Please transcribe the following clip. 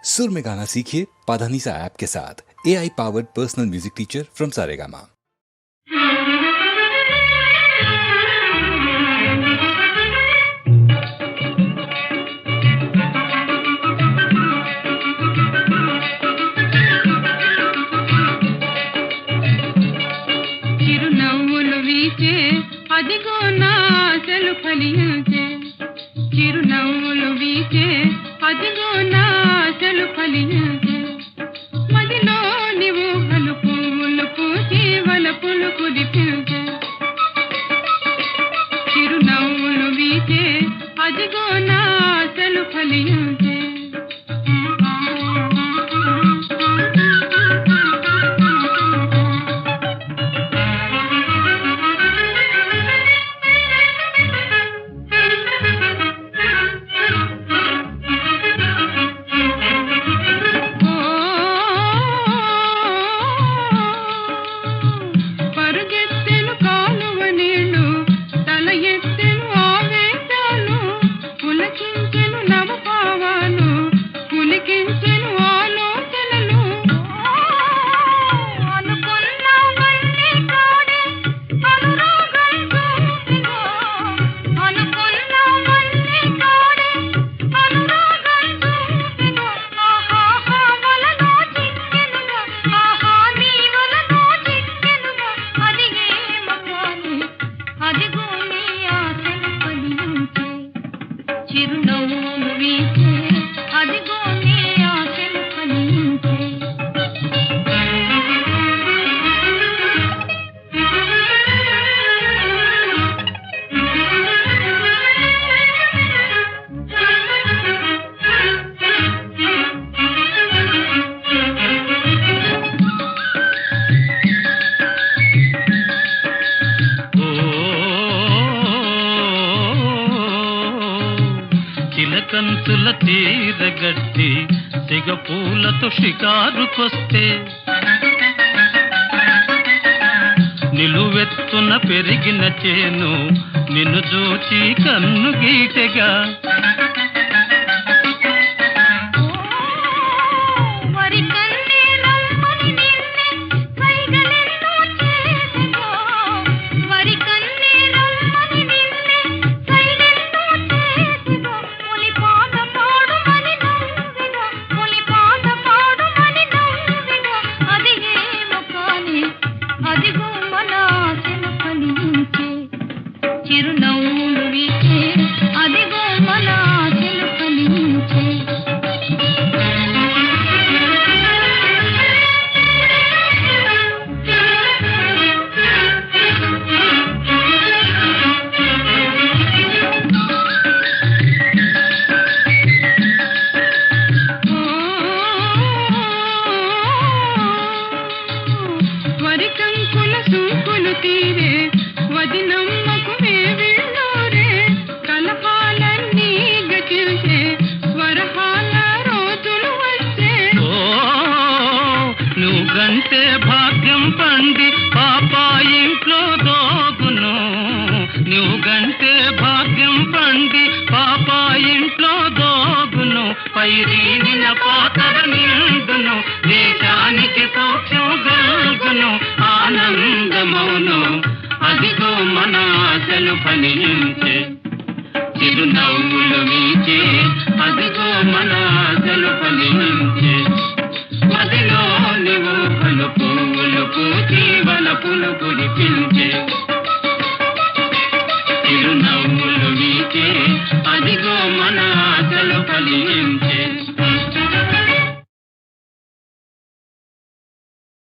सुर में गाना सीखिए पाधानीसा ऐप के साथ। AI powered personal music teacher from Saregama. చిరునవ్వులు వీచే అదిగో నా ఆశలు ఫలించే, చిరునవ్వులు వీచే అదిగో నా ఆశలు ఫలించే, మదిలోని ఊహలు పువ్వులు పూసి వలపులు కుదిపించే, చిరునవ్వులు వీచే అదిగో నా ఆశలు ఫలించే. కంతుల తీరగట్టి సిగ పూలతో షికారుకొస్తే, నిలువెత్తున పెరిగిన చేను నిన్ను చూచి కన్ను గీటెగా, చిరునవ్వులు వీచే అదిగో మన ఆశలు ఫలించే. వరి కంకుల సూకులు తీరే వదినమ్మకు వేవిళ్ళోరే, కలహాలన్నీ గతించే వరహాల రోజులు వచ్చే. నువ్వు గంటే భాగ్యం పండి పాప ఇంట్లో దోగును, నువ్వు గంటే భాగ్యం పండి పాప ఇంట్లో దోగును, పైరీనిన పాతర నిండును, దేశానికి సౌఖ్యం గల్గును, ఆనందమౌను అదిగో మన ఆశలు ఫలించే. చిరునవ్వులు వీచే అదిగో మన ఆశలు ఫలించే, మదిలోని ఊహలు పువ్వులు పూచి వలపులు కురిపించే, చిరునవ్వులు వీచే అదిగో మన ఆశలు ఫలించే.